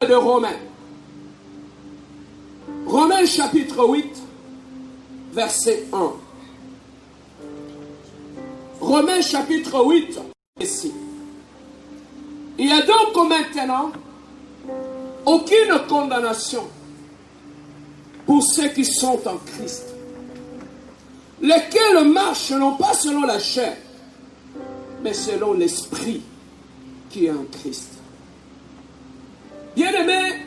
de Romains. Romains chapitre 8, verset 1. Romains chapitre 8, ici. Il y a donc maintenant aucune condamnation pour ceux qui sont en Christ, lesquels marchent non pas selon la chair, mais selon l'esprit qui est en Christ. Bien-aimés,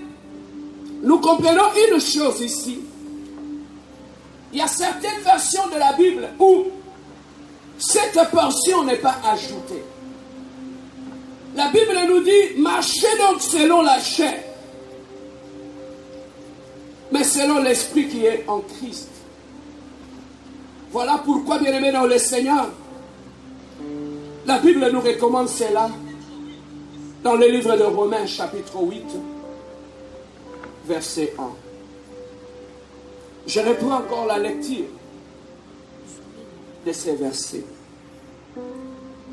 nous comprenons une chose ici. Il y a certaines versions de la Bible où cette portion n'est pas ajoutée. La Bible nous dit, marchez donc selon la chair, mais selon l'esprit qui est en Christ. Voilà pourquoi, bien-aimés dans le Seigneur, la Bible nous recommande cela dans le livre de Romains, chapitre 8, verset 1. Je reprends encore la lecture de ces versets.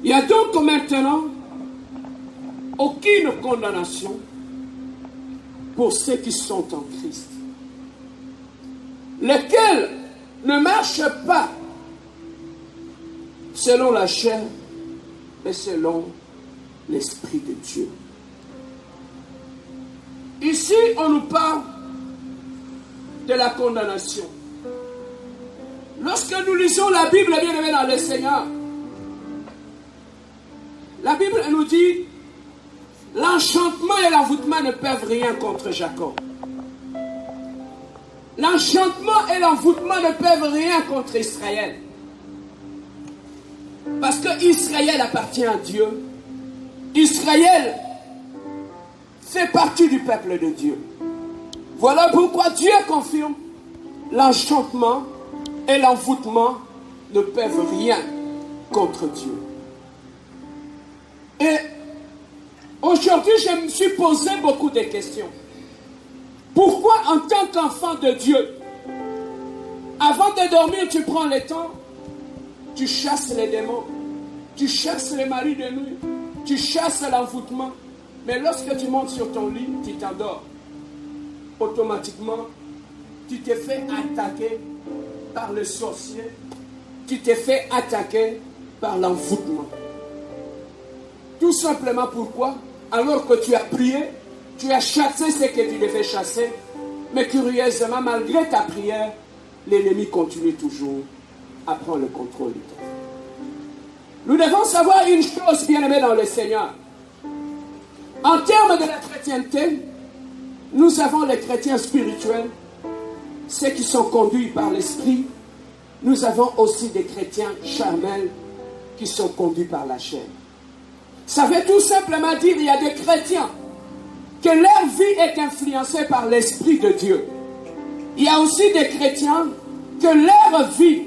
Il y a donc maintenant aucune condamnation pour ceux qui sont en Christ, lesquels ne marchent pas selon la chair, mais selon l'Esprit de Dieu. Ici, on nous parle de la condamnation. Lorsque nous lisons la Bible, bien-aimés dans le Seigneur, la Bible nous dit, l'enchantement et l'envoûtement ne peuvent rien contre Jacob. L'enchantement et l'envoûtement ne peuvent rien contre Israël. Parce que Israël appartient à Dieu. Israël fait partie du peuple de Dieu. Voilà pourquoi Dieu confirme, l'enchantement et l'envoûtement ne peuvent rien contre Dieu. Et aujourd'hui, je me suis posé beaucoup de questions. Pourquoi en tant qu'enfant de Dieu, avant de dormir, tu prends le temps, tu chasses les démons, tu chasses les maris de nuit, tu chasses l'envoûtement, mais lorsque tu montes sur ton lit, tu t'endors. Automatiquement, tu te fais attaquer par le sorcier, tu te fais attaquer par l'envoûtement. Tout simplement pourquoi? Alors que tu as prié, tu as chassé ce que tu devais chasser, mais curieusement, malgré ta prière, l'ennemi continue toujours à prendre le contrôle de toi. Nous devons savoir une chose, bien-aimés dans le Seigneur. En termes de la chrétienté, nous avons les chrétiens spirituels, ceux qui sont conduits par l'esprit. Nous avons aussi des chrétiens charnels qui sont conduits par la chair. Ça veut tout simplement dire qu'il y a des chrétiens que leur vie est influencée par l'Esprit de Dieu. Il y a aussi des chrétiens que leur vie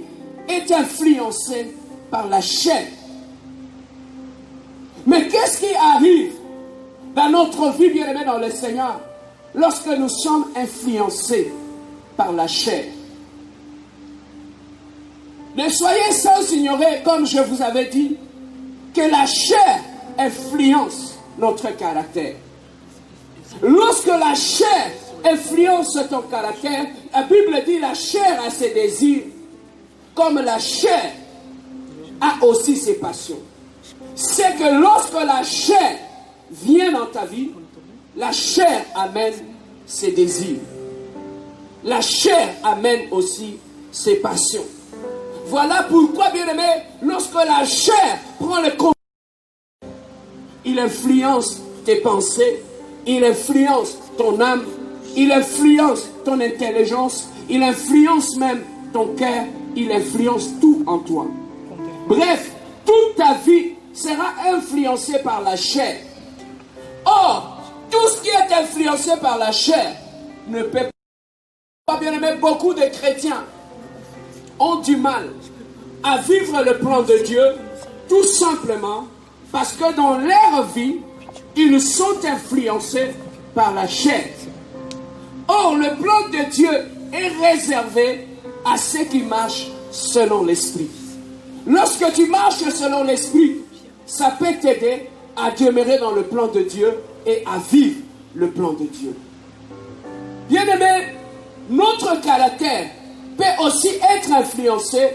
est influencée par la chair. Mais qu'est-ce qui arrive dans notre vie, bien-aimés dans le Seigneur, lorsque nous sommes influencés par la chair? Ne soyez sans ignorer, comme je vous avais dit, que la chair influence notre caractère. Lorsque la chair influence ton caractère, la Bible dit la chair a ses désirs, comme la chair a aussi ses passions. C'est que lorsque la chair vient dans ta vie, la chair amène ses désirs. La chair amène aussi ses passions. Voilà pourquoi, bien-aimé, lorsque la chair prend le contrôle, il influence tes pensées, il influence ton âme, il influence ton intelligence, il influence même ton cœur, il influence tout en toi. Bref, toute ta vie sera influencée par la chair. Or, tout ce qui est influencé par la chair ne peut pas, bien aimé, beaucoup de chrétiens ont du mal à vivre le plan de Dieu, tout simplement parce que dans leur vie, ils sont influencés par la chair. Or, le plan de Dieu est réservé à ceux qui marchent selon l'Esprit. Lorsque tu marches selon l'Esprit, ça peut t'aider à demeurer dans le plan de Dieu et à vivre le plan de Dieu. Bien-aimé, notre caractère peut aussi être influencé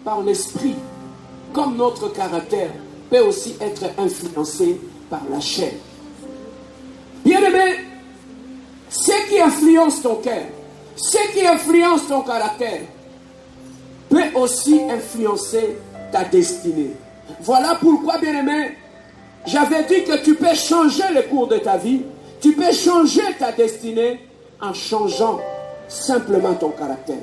par l'esprit, comme notre caractère peut aussi être influencé par la chair. Bien-aimé, ce qui influence ton cœur, ce qui influence ton caractère, peut aussi influencer ta destinée. Voilà pourquoi, bien-aimé, j'avais dit que tu peux changer le cours de ta vie, tu peux changer ta destinée en changeant simplement ton caractère.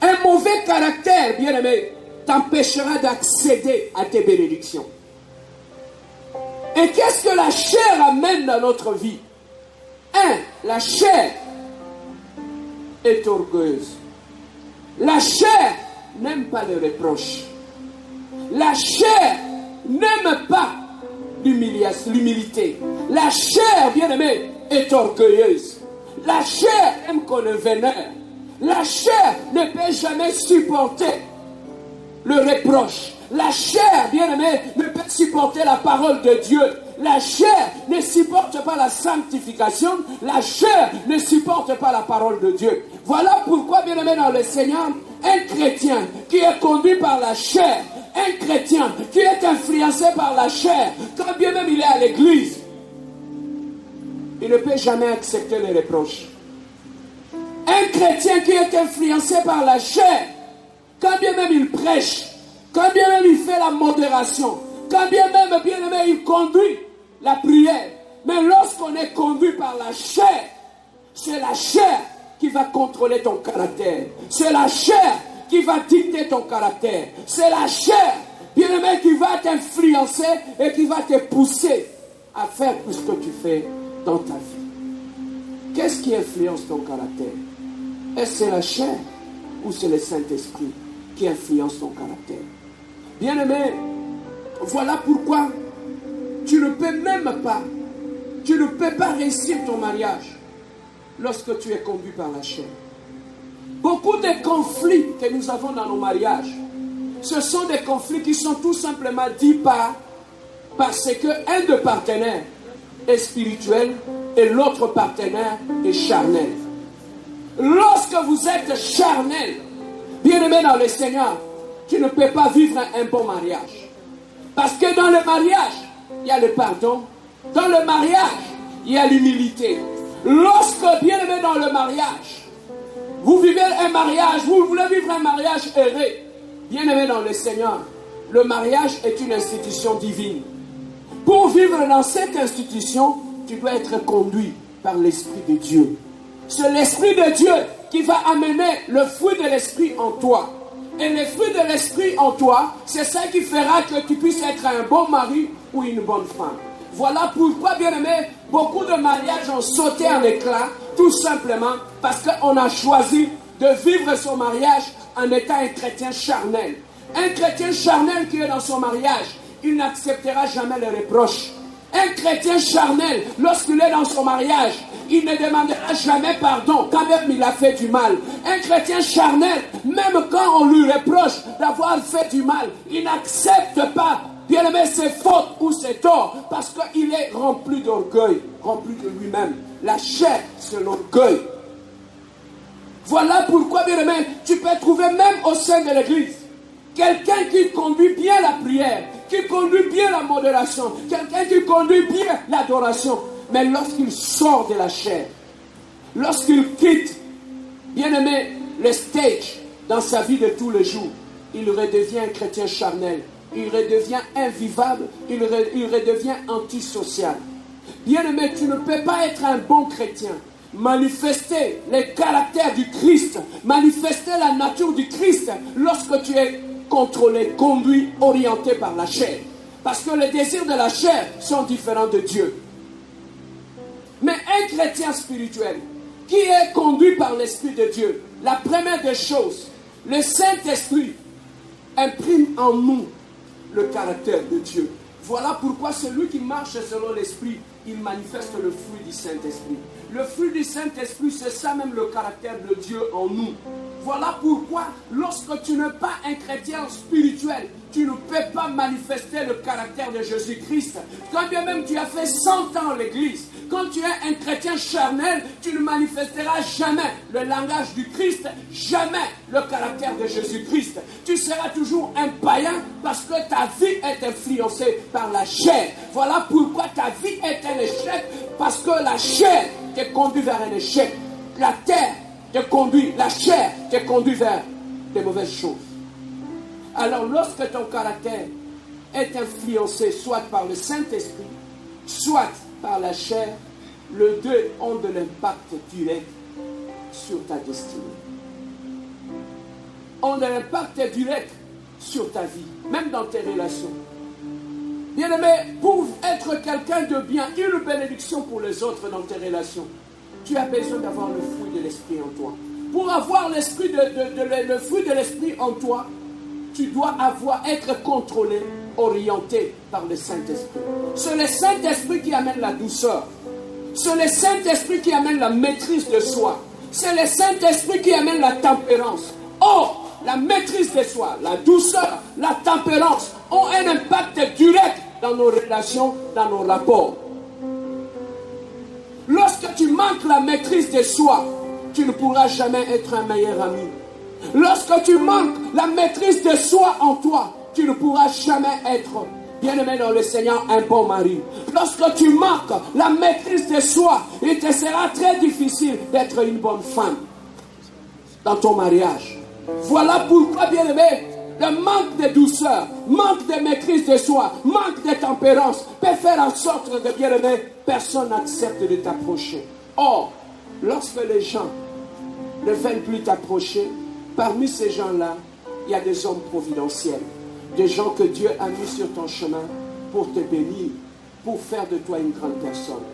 Un mauvais caractère, bien-aimé, t'empêchera d'accéder à tes bénédictions. Et qu'est-ce que la chair amène dans notre vie? La chair est orgueilleuse. La chair n'aime pas les reproches. La chair n'aime pas l'humilité. La chair, bien-aimée, est orgueilleuse. La chair aime qu'on le vénère. La chair ne peut jamais supporter le reproche. La chair, bien-aimée, ne peut supporter la parole de Dieu. La chair ne supporte pas la sanctification. La chair ne supporte pas la parole de Dieu. Voilà pourquoi, bien-aimé dans le Seigneur, un chrétien qui est conduit par la chair, un chrétien qui est influencé par la chair, quand bien même il est à l'église, il ne peut jamais accepter les reproches. Un chrétien qui est influencé par la chair, quand bien même il prêche, quand bien même il fait la modération, quand bien même il conduit la prière, mais lorsqu'on est conduit par la chair, c'est la chair qui va contrôler ton caractère. C'est la chair qui va dicter ton caractère. C'est la chair, bien-aimé, qui va t'influencer et qui va te pousser à faire tout ce que tu fais dans ta vie. Qu'est-ce qui influence ton caractère? Est-ce que c'est la chair ou c'est le Saint-Esprit qui influence ton caractère? Bien-aimé, voilà pourquoi tu ne peux pas réussir ton mariage lorsque tu es conduit par la chair. Beaucoup de conflits que nous avons dans nos mariages, ce sont des conflits qui sont tout simplement dits parce qu'un des partenaires est spirituel et l'autre partenaire est charnel. Lorsque vous êtes charnel, bien-aimé dans le Seigneur, tu ne peux pas vivre un bon mariage. Parce que dans le mariage, il y a le pardon. Dans le mariage, il y a l'humilité. Lorsque, bien-aimé dans le mariage, vous vivez un mariage, vous voulez vivre un mariage heureux, bien-aimé dans le Seigneur, le mariage est une institution divine. Pour vivre dans cette institution, tu dois être conduit par l'Esprit de Dieu. C'est l'Esprit de Dieu qui va amener le fruit de l'Esprit en toi. Et le fruit de l'Esprit en toi, c'est ça qui fera que tu puisses être un bon mari ou une bonne femme. Voilà pourquoi, bien-aimé, beaucoup de mariages ont sauté en éclats, tout simplement parce qu'on a choisi de vivre son mariage en étant un chrétien charnel. Un chrétien charnel qui est dans son mariage, il n'acceptera jamais les reproches. Un chrétien charnel, lorsqu'il est dans son mariage, il ne demandera jamais pardon quand même il a fait du mal. Un chrétien charnel, même quand on lui reproche d'avoir fait du mal, il n'accepte pas, bien aimé, ses fautes ou ses torts, parce qu'il est rempli d'orgueil, rempli de lui-même. La chair, c'est l'orgueil. Voilà pourquoi, bien aimé, tu peux trouver même au sein de l'église quelqu'un qui conduit bien la prière, qui conduit bien la modération, quelqu'un qui conduit bien l'adoration. Mais lorsqu'il sort de la chair, lorsqu'il quitte, bien aimé, le stage dans sa vie de tous les jours, il redevient un chrétien charnel, il redevient invivable, il redevient antisocial. Bien aimé, tu ne peux pas être un bon chrétien, manifester les caractères du Christ, manifester la nature du Christ lorsque tu es contrôlé, conduit, orienté par la chair. Parce que les désirs de la chair sont différents de Dieu. Mais un chrétien spirituel qui est conduit par l'Esprit de Dieu, la première des choses, le Saint-Esprit imprime en nous le caractère de Dieu. Voilà pourquoi celui qui marche selon l'Esprit, il manifeste le fruit du Saint-Esprit. Le fruit du Saint-Esprit, c'est ça même le caractère de Dieu en nous. Voilà pourquoi, lorsque tu n'es pas un chrétien spirituel, tu ne peux pas manifester le caractère de Jésus-Christ. Quand bien même tu as fait 100 ans l'église, quand tu es un chrétien charnel, tu ne manifesteras jamais le langage du Christ, jamais le caractère de Jésus-Christ. Tu seras toujours un païen parce que ta vie est influencée par la chair. Voilà pourquoi ta vie est un échec, parce que la chair te conduit vers un échec. La terre te conduit, la chair te conduit vers des mauvaises choses. Alors lorsque ton caractère est influencé soit par le Saint-Esprit, soit par la chair, les deux ont de l'impact direct sur ta destinée. Ont de l'impact direct sur ta vie, même dans tes relations. Bien-aimé, pour être quelqu'un de bien, une bénédiction pour les autres dans tes relations, tu as besoin d'avoir le fruit de l'esprit en toi. Pour avoir le fruit de l'esprit en toi, tu dois être contrôlé, orienté par le Saint-Esprit. C'est le Saint-Esprit qui amène la douceur. C'est le Saint-Esprit qui amène la maîtrise de soi. C'est le Saint-Esprit qui amène la tempérance. Or, la maîtrise de soi, la douceur, la tempérance ont un impact direct dans nos relations, dans nos rapports. Lorsque tu manques la maîtrise de soi, tu ne pourras jamais être un meilleur ami. Lorsque tu manques la maîtrise de soi en toi, tu ne pourras jamais être, bien-aimé dans le Seigneur, un bon mari. Lorsque tu manques la maîtrise de soi, il te sera très difficile d'être une bonne femme dans ton mariage. Voilà pourquoi, bien-aimé, le manque de douceur, manque de maîtrise de soi, manque de tempérance peut faire en sorte que, bien-aimé, personne n'accepte de t'approcher. Or, lorsque les gens ne veulent plus t'approcher, parmi ces gens-là, il y a des hommes providentiels, des gens que Dieu a mis sur ton chemin pour te bénir, pour faire de toi une grande personne.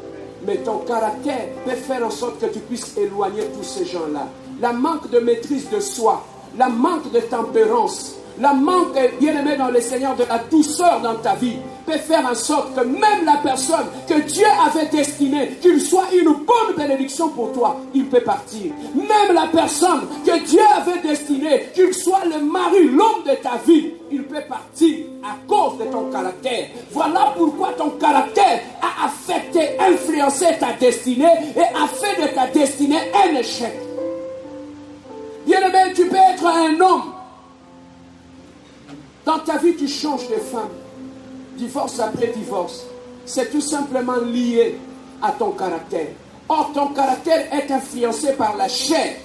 Mais ton caractère peut faire en sorte que tu puisses éloigner tous ces gens-là. La manque de maîtrise de soi, la manque de tempérance, la manque, bien-aimé dans le Seigneur, de la douceur dans ta vie peut faire en sorte que même la personne que Dieu avait destinée, qu'il soit une bonne bénédiction pour toi, il peut partir. Même la personne que Dieu avait destinée, qu'il soit le mari, l'homme de ta vie, il peut partir à cause de ton caractère. Voilà pourquoi ton caractère a affecté, influencé ta destinée et a fait de ta destinée un échec. Bien-aimé, tu peux être un homme. Dans ta vie, tu changes de femme. Divorce après divorce. C'est tout simplement lié à ton caractère. Or, ton caractère est influencé par la chair.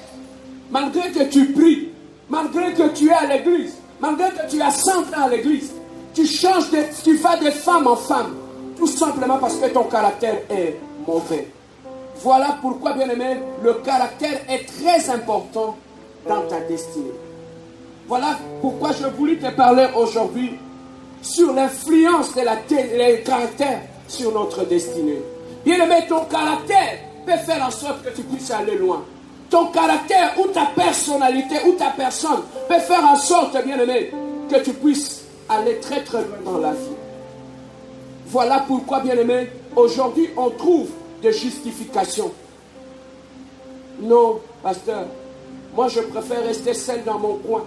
Malgré que tu pries, malgré que tu es à l'église, malgré que tu as 100 ans à l'église, tu vas de femme en femme. Tout simplement parce que ton caractère est mauvais. Voilà pourquoi, bien-aimé, le caractère est très important dans ta destinée. Voilà pourquoi je voulais te parler aujourd'hui sur l'influence de le caractère sur notre destinée. Bien-aimé, ton caractère peut faire en sorte que tu puisses aller loin. Ton caractère ou ta personnalité ou ta personne peut faire en sorte, bien-aimé, que tu puisses aller très très loin dans la vie. Voilà pourquoi, bien-aimé, aujourd'hui on trouve des justifications. Non, pasteur, moi je préfère rester seul dans mon coin.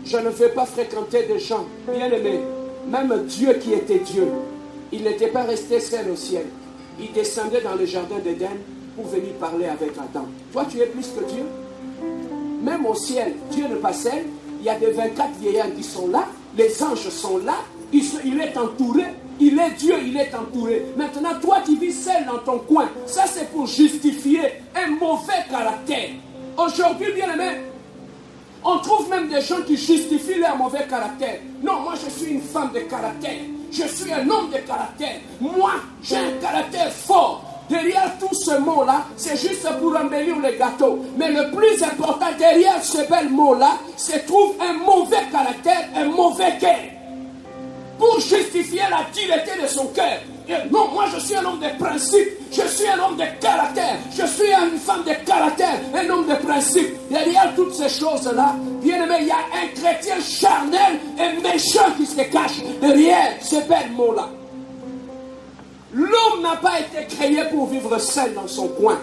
Je ne veux pas fréquenter des gens. Bien-aimés, même Dieu qui était Dieu, il n'était pas resté seul au ciel. Il descendait dans le jardin d'Éden pour venir parler avec Adam. Toi, tu es plus que Dieu. Même au ciel, Dieu n'est pas seul. Il y a des 24 vieillards qui sont là. Les anges sont là. Il est entouré. Il est Dieu, il est entouré. Maintenant, toi qui vis seul dans ton coin, ça c'est pour justifier un mauvais caractère. Aujourd'hui, bien-aimés, on trouve même des gens qui justifient leur mauvais caractère. Non, moi je suis une femme de caractère. Je suis un homme de caractère. Moi, j'ai un caractère fort. Derrière tout ce mot-là, c'est juste pour embellir le gâteau. Mais le plus important, derrière ce bel mot-là, se trouve un mauvais caractère, un mauvais cœur. Pour justifier la dureté de son cœur. Non, moi je suis un homme de principe, je suis un homme de caractère, je suis une femme de caractère, un homme de principe. Derrière toutes ces choses-là, bien aimé, il y a un chrétien charnel et méchant qui se cache derrière ce bel mot-là. L'homme n'a pas été créé pour vivre seul dans son coin.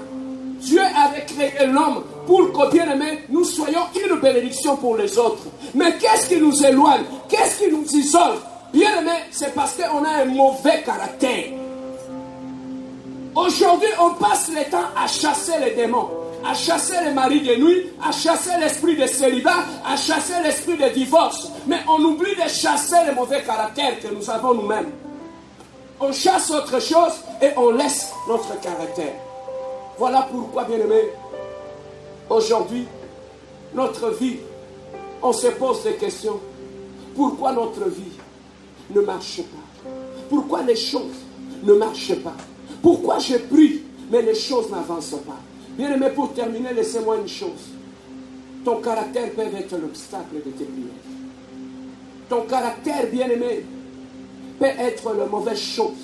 Dieu avait créé l'homme pour que, bien aimé, nous soyons une bénédiction pour les autres. Mais qu'est-ce qui nous éloigne? Qu'est-ce qui nous isole? Bien aimé, c'est parce qu'on a un mauvais caractère. Aujourd'hui, on passe le temps à chasser les démons, à chasser les maris de nuit, à chasser l'esprit de célibat, à chasser l'esprit de divorce. Mais on oublie de chasser les mauvais caractères que nous avons nous-mêmes. On chasse autre chose et on laisse notre caractère. Voilà pourquoi, bien-aimés, aujourd'hui, notre vie, on se pose des questions. Pourquoi notre vie ne marche pas? Pourquoi les choses ne marchent pas? Pourquoi je prie, mais les choses n'avancent pas? Bien-aimé, pour terminer, laissez-moi une chose. Ton caractère peut être l'obstacle de tes prières. Ton caractère, bien-aimé, peut être la mauvaise chose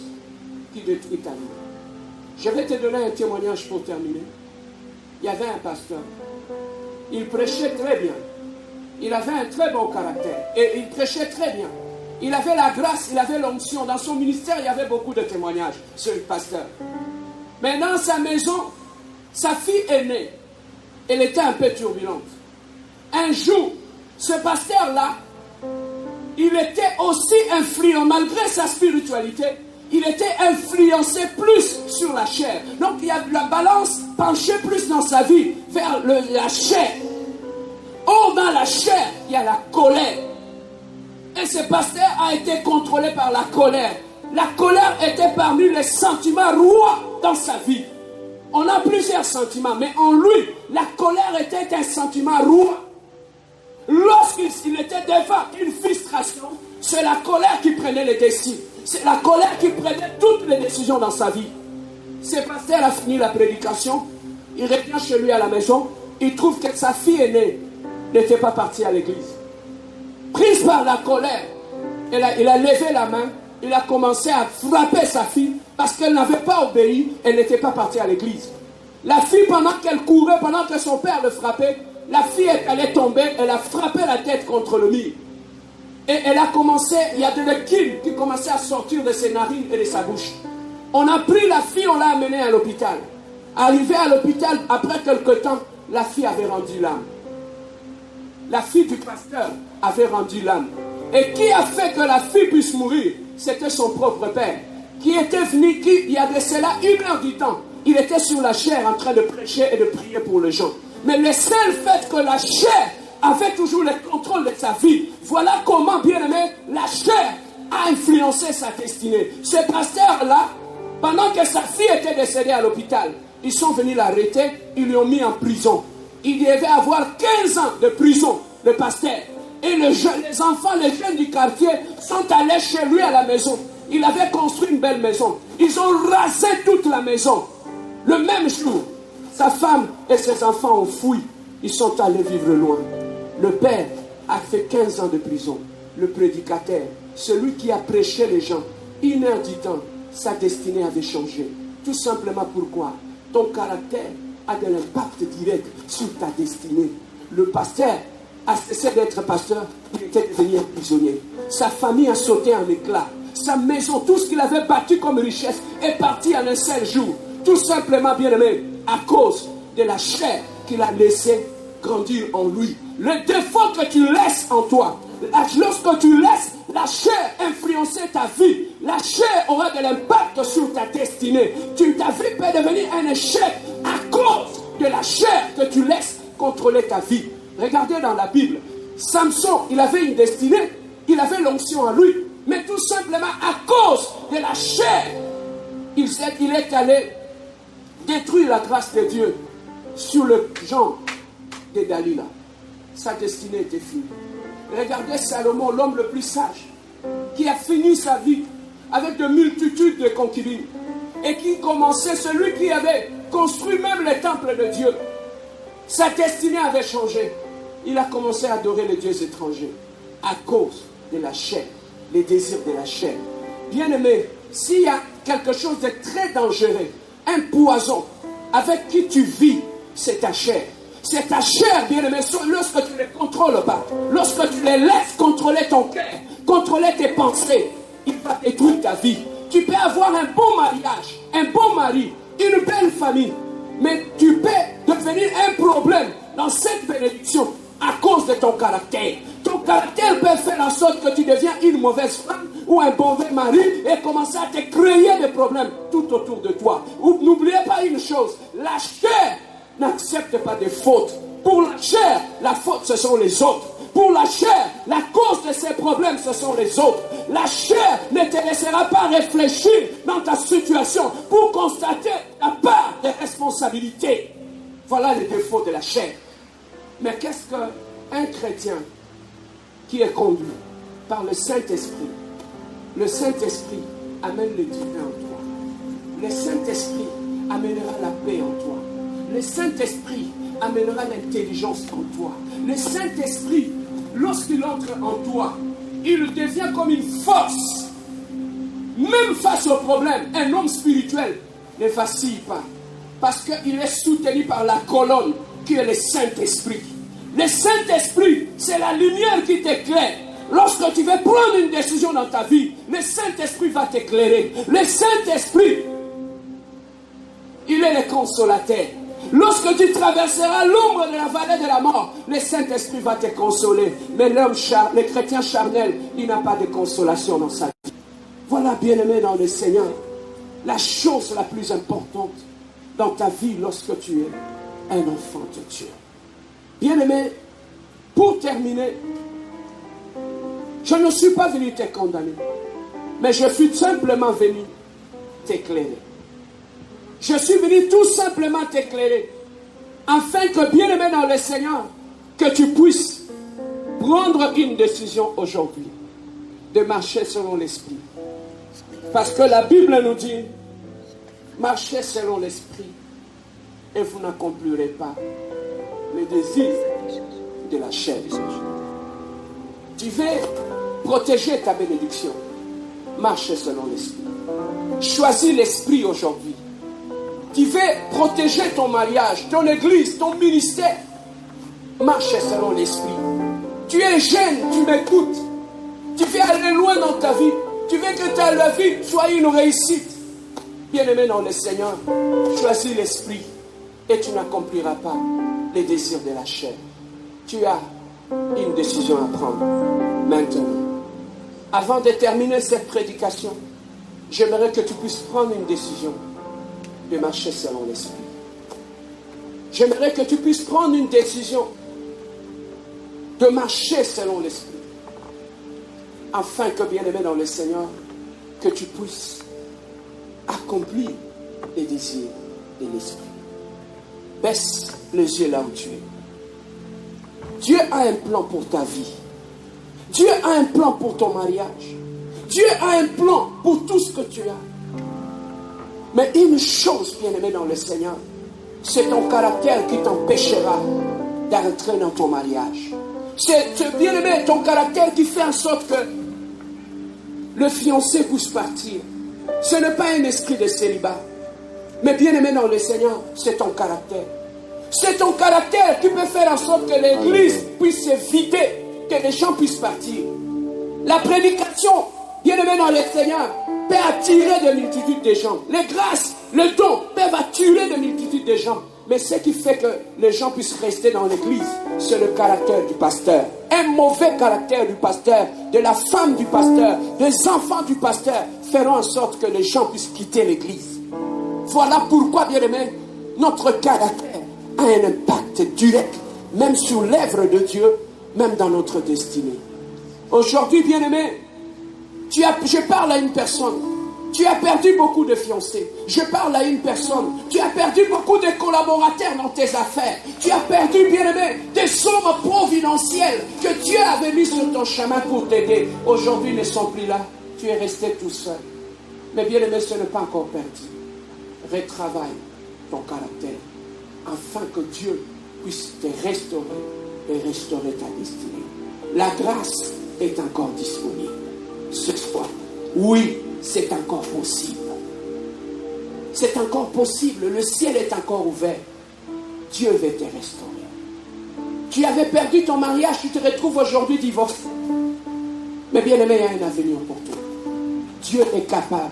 qui détruit ta vie. Je vais te donner un témoignage pour terminer. Il y avait un pasteur. Il prêchait très bien. Il avait un très bon caractère. Et il prêchait très bien. Il avait la grâce, il avait l'onction. Dans son ministère, il y avait beaucoup de témoignages, ce pasteur. Mais dans sa maison, sa fille est née. Elle était un peu turbulente. Un jour, ce pasteur-là, il était aussi influent, malgré sa spiritualité, il était influencé plus sur la chair. Donc il y a la balance penchée plus dans sa vie vers la chair. Or dans la chair, il y a la colère. Et ce pasteur a été contrôlé par la colère. La colère était parmi les sentiments rois dans sa vie. On a plusieurs sentiments, mais en lui, la colère était un sentiment roi. Lorsqu'il était devant une frustration, c'est la colère qui prenait les décisions. C'est la colère qui prenait toutes les décisions dans sa vie. Ce pasteur a fini la prédication, il revient chez lui à la maison, il trouve que sa fille aînée n'était pas partie à l'église. Prise par la colère, il a levé la main, il a commencé à frapper sa fille parce qu'elle n'avait pas obéi, elle n'était pas partie à l'église. La fille, pendant qu'elle courait, pendant que son père le frappait, la fille est allée tomber, elle a frappé la tête contre le mur. Et elle a commencé, il y a de l'équine qui commençait à sortir de ses narines et de sa bouche. On a pris la fille, on l'a amenée à l'hôpital. Arrivée à l'hôpital, après quelque temps, la fille avait rendu l'âme. La fille du pasteur avait rendu l'âme. Et qui a fait que la fille puisse mourir? C'était son propre père. Qui était venu, il y a de cela 1 heure du temps. Il était sur la chair en train de prêcher et de prier pour les gens. Mais le seul fait que la chair avait toujours le contrôle de sa vie. Voilà comment, bien aimé, la chair a influencé sa destinée. Ce pasteur-là, pendant que sa fille était décédée à l'hôpital, ils sont venus l'arrêter, ils l'ont mis en prison. Il devait avoir 15 ans de prison, le pasteur. Et les enfants, les jeunes du quartier sont allés chez lui à la maison. Il avait construit une belle maison. Ils ont rasé toute la maison. Le même jour, sa femme et ses enfants ont fui. Ils sont allés vivre loin. Le père a fait 15 ans de prison. Le prédicateur, celui qui a prêché les gens, 1 heure du temps, sa destinée avait changé. Tout simplement pourquoi? Ton caractère a de l'impact direct sur ta destinée. Le pasteur a cessé d'être pasteur, il était devenu un prisonnier. Sa famille a sauté en éclats. Sa maison, tout ce qu'il avait bâti comme richesse est parti en un seul jour. Tout simplement, bien aimé, à cause de la chair qu'il a laissé grandir en lui. Le défaut que tu laisses en toi, lorsque tu laisses la chair influencer ta vie, la chair aura de l'impact sur ta destinée. Ta vie peut devenir un échec à cause de la chair que tu laisses contrôler ta vie. Regardez dans la Bible, Samson, il avait une destinée, il avait l'onction en lui, mais tout simplement à cause de la chair, il est allé détruire la grâce de Dieu sur le genre de Dalila. Sa destinée était finie. Regardez Salomon, l'homme le plus sage, qui a fini sa vie avec de multitudes de concubines et qui commençait, celui qui avait construit même le temple de Dieu. Sa destinée avait changé. Il a commencé à adorer les dieux étrangers à cause de la chair, les désirs de la chair. Bien-aimé, s'il y a quelque chose de très dangereux, un poison avec qui tu vis, c'est ta chair. C'est ta chair, bien-aimé, lorsque tu ne les contrôles pas, lorsque tu les laisses contrôler ton cœur, contrôler tes pensées, il va détruire ta vie. Tu peux avoir un bon mariage, un bon mari, une belle famille, Mais tu peux devenir un problème dans cette bénédiction à cause de ton caractère. Ton caractère peut faire en sorte que tu deviens une mauvaise femme ou un mauvais mari et commencer à te créer des problèmes tout autour de toi. N'oubliez pas une chose, la chair n'accepte pas de fautes. Pour la chair, la faute, ce sont les autres. Pour la chair, la cause de ces problèmes, ce sont les autres. La chair ne te laissera pas réfléchir dans ta situation pour constater la part des responsabilités. Voilà les défauts de la chair. Mais qu'est-ce qu'un chrétien qui est conduit par le Saint-Esprit? Le Saint-Esprit amène le divin en toi. Le Saint-Esprit amènera la paix en toi. Le Saint-Esprit amènera l'intelligence en toi. Le Saint-Esprit, lorsqu'il entre en toi, il devient comme une force. Même face au problème, un homme spirituel ne vacille pas. Parce qu'il est soutenu par la colonne qui est le Saint-Esprit. Le Saint-Esprit, c'est la lumière qui t'éclaire. Lorsque tu veux prendre une décision dans ta vie, le Saint-Esprit va t'éclairer. Le Saint-Esprit, il est le consolateur. Lorsque tu traverseras l'ombre de la vallée de la mort, le Saint-Esprit va te consoler. Mais le chrétien charnel, il n'a pas de consolation dans sa vie. Voilà, bien-aimé dans le Seigneur, la chose la plus importante dans ta vie lorsque tu es un enfant de Dieu. Bien-aimé, pour terminer, je ne suis pas venu te condamner, mais je suis simplement venu t'éclairer. Je suis venu tout simplement t'éclairer, afin que, bien-aimé dans le Seigneur, que tu puisses prendre une décision aujourd'hui, de marcher selon l'Esprit. Parce que la Bible nous dit, marchez selon l'Esprit, et vous n'accomplirez pas les désirs de la chair. Tu veux protéger ta bénédiction, marche selon l'Esprit. Choisis l'Esprit aujourd'hui. Tu veux protéger ton mariage, ton église, ton ministère, marche selon l'Esprit. Tu es jeune, tu m'écoutes. Tu veux aller loin dans ta vie. Tu veux que ta vie soit une réussite. Bien-aimé dans le Seigneur, choisis l'Esprit et tu n'accompliras pas les désirs de la chair. Tu as une décision à prendre maintenant. Avant de terminer cette prédication, j'aimerais que tu puisses prendre une décision de marcher selon l'Esprit. J'aimerais que tu puisses prendre une décision de marcher selon l'Esprit. Afin que, bien-aimé dans le Seigneur, que tu puisses accomplir les désirs de l'Esprit. Baisse les yeux là où tu es. Dieu a un plan pour ta vie. Dieu a un plan pour ton mariage. Dieu a un plan pour tout ce que tu as. Mais une chose, bien-aimé dans le Seigneur, c'est ton caractère qui t'empêchera d'entrer dans ton mariage. C'est bien-aimé, ton caractère qui fait en sorte que le fiancé puisse partir. Ce n'est pas un esprit de célibat. Mais bien-aimé dans le Seigneur, c'est ton caractère. C'est ton caractère qui peut faire en sorte que l'église puisse se vider, que les gens puissent partir. La prédication, bien-aimé dans le Seigneur, peut attirer de multitudes de gens. Les grâces, le don peuvent attirer de multitudes de gens. Mais ce qui fait que les gens puissent rester dans l'église, c'est le caractère du pasteur. Un mauvais caractère du pasteur, de la femme du pasteur, des enfants du pasteur, feront en sorte que les gens puissent quitter l'église. Voilà pourquoi, bien-aimé, notre caractère a un impact direct, même sur l'œuvre de Dieu, même dans notre destinée. Aujourd'hui, bien-aimé, je parle à une personne. Tu as perdu beaucoup de fiancés. Je parle à une personne. Tu as perdu beaucoup de collaborateurs dans tes affaires. Tu as perdu, bien-aimé, des sommes providentielles que Dieu avait mis sur ton chemin pour t'aider. Aujourd'hui, ils ne sont plus là. Tu es resté tout seul. Mais bien-aimé, ce n'est pas encore perdu. Retravaille ton caractère afin que Dieu puisse te restaurer et restaurer ta destinée. La grâce est encore disponible ce soir. Oui, c'est encore possible. C'est encore possible. Le ciel est encore ouvert. Dieu veut te restaurer. Tu avais perdu ton mariage, tu te retrouves aujourd'hui divorcé. Mais bien aimé, il y a un avenir pour toi. Dieu est capable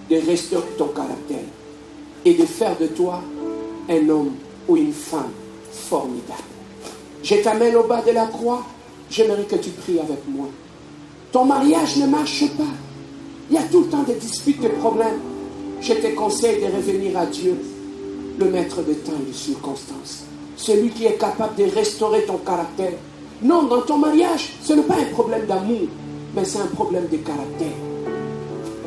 de restaurer ton caractère et de faire de toi un homme ou une femme formidable. Je t'amène au bas de la croix. J'aimerais que tu pries avec moi. Ton mariage ne marche pas. Il y a tout le temps des disputes, des problèmes. Je te conseille de revenir à Dieu, le maître de temps et de circonstances. Celui qui est capable de restaurer ton caractère. Non, dans ton mariage, ce n'est pas un problème d'amour, mais c'est un problème de caractère.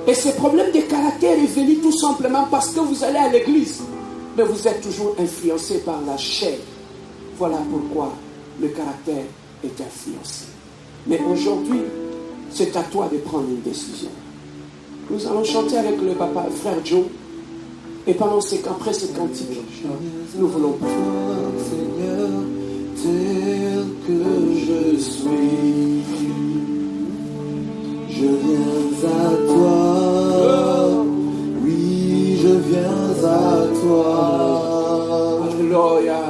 Et ce problème de caractère est venu tout simplement parce que vous allez à l'église, mais vous êtes toujours influencé par la chair. Voilà pourquoi le caractère est influencé. Mais aujourd'hui, c'est à toi de prendre une décision. Nous allons chanter avec le papa, frère Joe. Et après ce cantique, nous voulons prier. Seigneur, tel que je suis, je viens à toi. Oui, je viens à toi. Alléluia.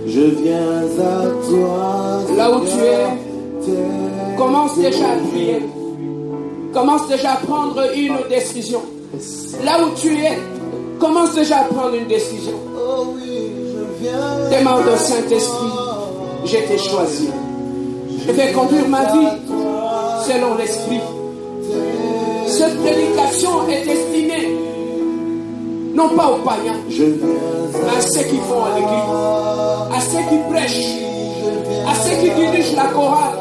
Je viens à toi. Là où tu es, commence déjà à prier. Commence déjà à prendre une décision. Là où tu es, commence déjà à prendre une décision. Oh oui, je viens. Demande au Saint-Esprit, je t'ai choisi. Je vais conduire ma vie selon l'Esprit. Cette prédication est destinée non pas aux païens, mais à ceux qui vont à l'église, à ceux qui prêchent, à ceux qui dirigent la chorale,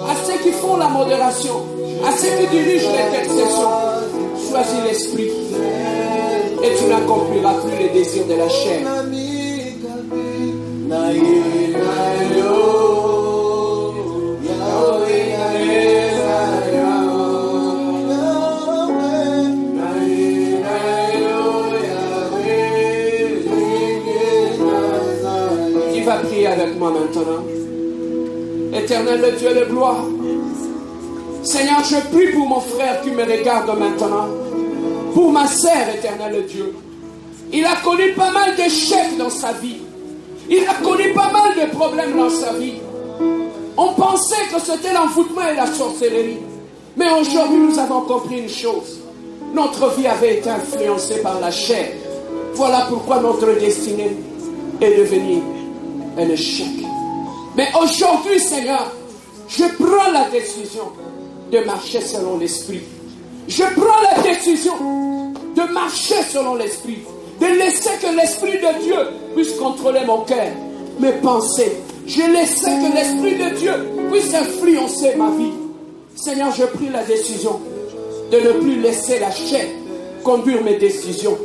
à ceux qui font la modération, à ceux qui dirigent l'intercession. Choisis l'Esprit et tu n'accompliras plus les désirs de la chair. Tu vas prier avec moi maintenant. Éternel le Dieu de gloire, Seigneur, je prie pour mon frère qui me regarde maintenant, pour ma sœur, éternel Dieu. Il a connu pas mal d'échecs dans sa vie. Il a connu pas mal de problèmes dans sa vie. On pensait que c'était l'envoûtement et la sorcellerie. Mais aujourd'hui, nous avons compris une chose. Notre vie avait été influencée par la chair. Voilà pourquoi notre destinée est devenue un échec. Mais aujourd'hui, Seigneur, je prends la décision de marcher selon l'Esprit. Je prends la décision de marcher selon l'Esprit. De laisser que l'Esprit de Dieu puisse contrôler mon cœur, mes pensées. Je laisse que l'Esprit de Dieu puisse influencer ma vie. Seigneur, je prie la décision de ne plus laisser la chair conduire mes décisions.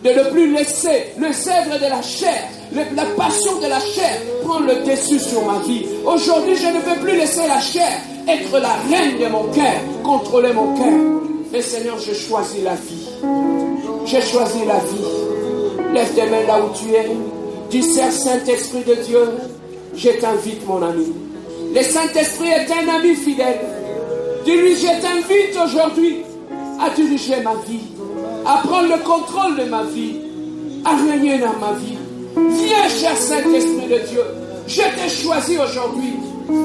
De ne plus laisser le zèbre de la chair, la passion de la chair prendre le dessus sur ma vie. Aujourd'hui, je ne veux plus laisser la chair être la reine de mon cœur, contrôler mon cœur. Mais Seigneur, je choisis la vie. J'ai choisi la vie. Lève tes mains là où tu es. Dis, Saint-Esprit de Dieu, je t'invite, mon ami. Le Saint-Esprit est un ami fidèle. Dis-lui, je t'invite aujourd'hui à diriger ma vie, à prendre le contrôle de ma vie, à régner dans ma vie. Viens, cher Saint-Esprit de Dieu. Je t'ai choisi aujourd'hui.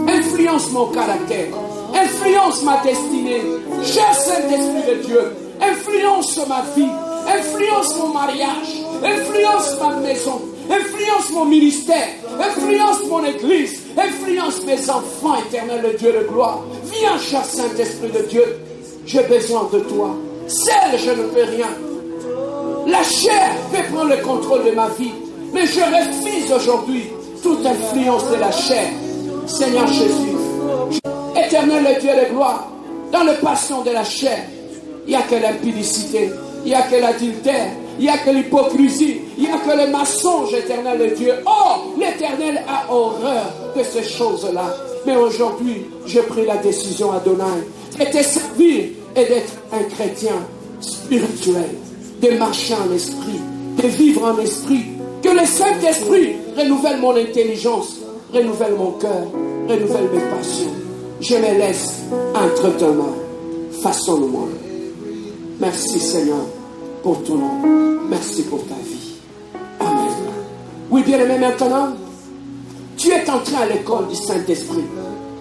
Influence mon caractère. Influence ma destinée. Cher Saint-Esprit de Dieu, influence ma vie. Influence mon mariage. Influence ma maison. Influence mon ministère. Influence mon église. Influence mes enfants, éternel le Dieu de gloire. Viens, cher Saint-Esprit de Dieu. J'ai besoin de toi. Seul, je ne peux rien. La chair peut prendre le contrôle de ma vie. Mais je refuse aujourd'hui toute influence de la chair. Seigneur Jésus, éternel le Dieu de gloire, dans le passion de la chair, il n'y a que l'impudicité, il n'y a que l'adultère, il n'y a que l'hypocrisie, il n'y a que le mensonge, éternel de Dieu. Oh, l'Éternel a horreur de ces choses-là. Mais aujourd'hui, je pris la décision, Adonai, de te servir et d'être un chrétien spirituel, de marcher en esprit, de vivre en esprit. Que le Saint-Esprit renouvelle mon intelligence, renouvelle mon cœur, renouvelle mes passions. Je me laisse entre tes mains. Façonne-moi. Merci Seigneur pour ton nom. Merci pour ta vie. Amen. Oui, bien-aimé, maintenant, tu es entré à l'école du Saint-Esprit.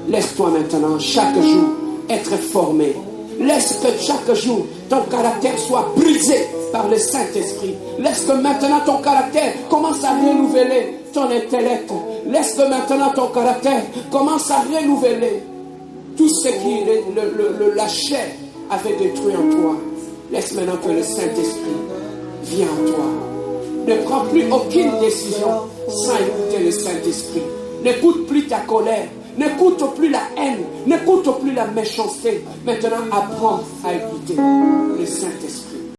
Laisse-toi maintenant, chaque jour, être formé. Laisse que chaque jour, ton caractère soit brisé par le Saint-Esprit. Laisse que maintenant ton caractère commence à renouveler ton intellect. Laisse que maintenant ton caractère commence à renouveler tout ce qui la chair avait détruit en toi. Laisse maintenant que le Saint-Esprit vienne en toi. Ne prends plus aucune décision sans écouter le Saint-Esprit. N'écoute plus ta colère. N'écoute plus la haine. N'écoute plus la méchanceté. Maintenant, apprends à écouter le Saint-Esprit.